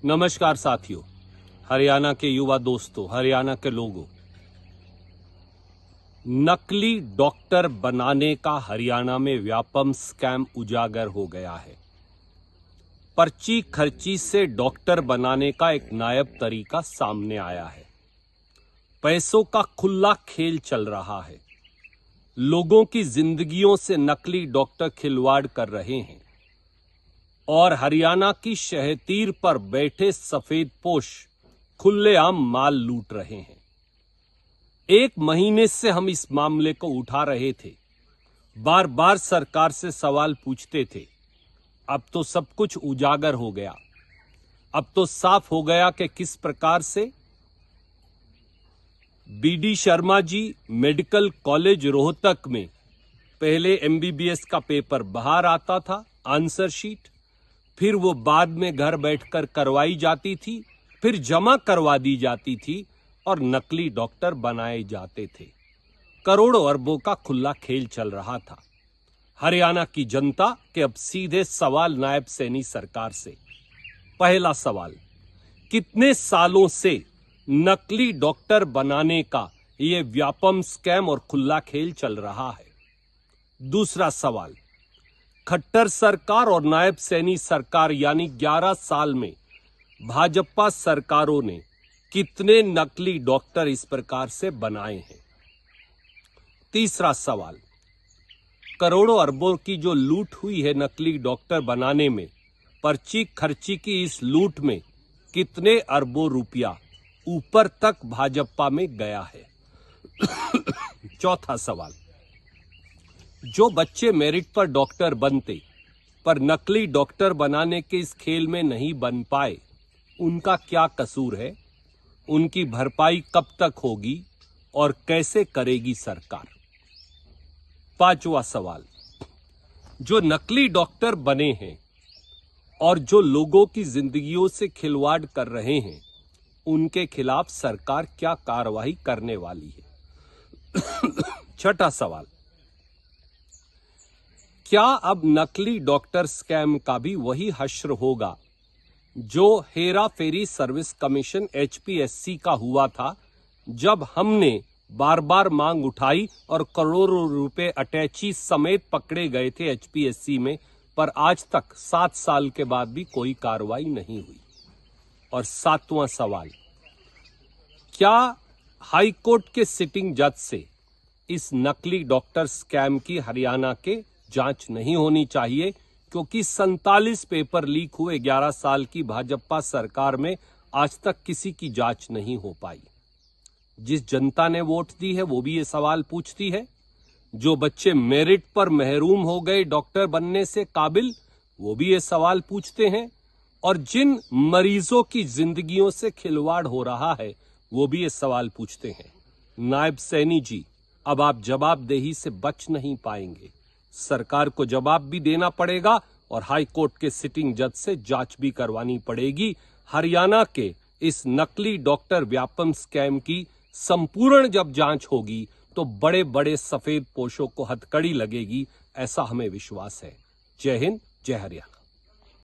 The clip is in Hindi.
नमस्कार साथियों, हरियाणा के युवा दोस्तों, हरियाणा के लोगों, नकली डॉक्टर बनाने का हरियाणा में व्यापक स्कैम उजागर हो गया है। पर्ची खर्ची से डॉक्टर बनाने का एक नायाब तरीका सामने आया है। पैसों का खुला खेल चल रहा है। लोगों की जिंदगियों से नकली डॉक्टर खिलवाड़ कर रहे हैं और हरियाणा की शहतीर पर बैठे सफेद पोश खुलेआम माल लूट रहे हैं। एक महीने से हम इस मामले को उठा रहे थे, बार बार सरकार से सवाल पूछते थे। अब तो सब कुछ उजागर हो गया। अब तो साफ हो गया कि किस प्रकार से BD Sharma ji medical college Rohtak में पहले एमबीबीएस का पेपर बाहर आता था, आंसर शीट, फिर वो बाद में घर बैठकर करवाई जाती थी, फिर जमा करवा दी जाती थी और नकली डॉक्टर बनाए जाते थे। करोड़ों अरबों का खुला खेल चल रहा था। हरियाणा की जनता के अब सीधे सवाल नायब सैनी सरकार से। पहला सवाल, कितने सालों से नकली डॉक्टर बनाने का यह व्यापक स्कैम और खुला खेल चल रहा है? दूसरा सवाल, खट्टर सरकार और नायब सैनी सरकार यानी 11 साल में भाजपा सरकारों ने कितने नकली डॉक्टर इस प्रकार से बनाए हैं? तीसरा सवाल, करोड़ों अरबों की जो लूट हुई है नकली डॉक्टर बनाने में, पर्ची खर्ची की इस लूट में कितने अरबों रुपया ऊपर तक भाजपा में गया है? चौथा सवाल, जो बच्चे मेरिट पर डॉक्टर बनते पर नकली डॉक्टर बनाने के इस खेल में नहीं बन पाए, उनका क्या कसूर है? उनकी भरपाई कब तक होगी और कैसे करेगी सरकार? पांचवा सवाल, जो नकली डॉक्टर बने हैं और जो लोगों की जिंदगियों से खिलवाड़ कर रहे हैं, उनके खिलाफ सरकार क्या कार्रवाई करने वाली है? छठा सवाल, क्या अब नकली डॉक्टर स्कैम का भी वही हश्र होगा जो Hera ferry service commission HPSC का हुआ था, जब हमने बार बार मांग उठाई और करोड़ों रुपए अटैची समेत पकड़े गए थे एचपीएससी में, पर आज तक 7 साल के बाद भी कोई कार्रवाई नहीं हुई? और सातवां सवाल, क्या हाई कोर्ट के सिटिंग जज से इस नकली डॉक्टर स्कैम की हरियाणा के जांच नहीं होनी चाहिए? क्योंकि 47 पेपर लीक हुए 11 साल की भाजपा सरकार में, आज तक किसी की जांच नहीं हो पाई। जिस जनता ने वोट दी है वो भी ये सवाल पूछती है। जो बच्चे मेरिट पर महरूम हो गए डॉक्टर बनने से काबिल, वो भी ये सवाल पूछते हैं। और जिन मरीजों की जिंदगियों से खिलवाड़ हो रहा है, वो भी ये सवाल पूछते हैं। नायब सैनी जी, अब आप जवाबदेही से बच नहीं पाएंगे। सरकार को जवाब भी देना पड़ेगा और हाई कोर्ट के सिटिंग जज से जांच भी करवानी पड़ेगी। हरियाणा के इस नकली डॉक्टर व्यापक स्कैम की संपूर्ण जब जांच होगी तो बड़े बड़े सफेद पोशों को हथकड़ी लगेगी, ऐसा हमें विश्वास है। जय हिंद, जय हरियाणा।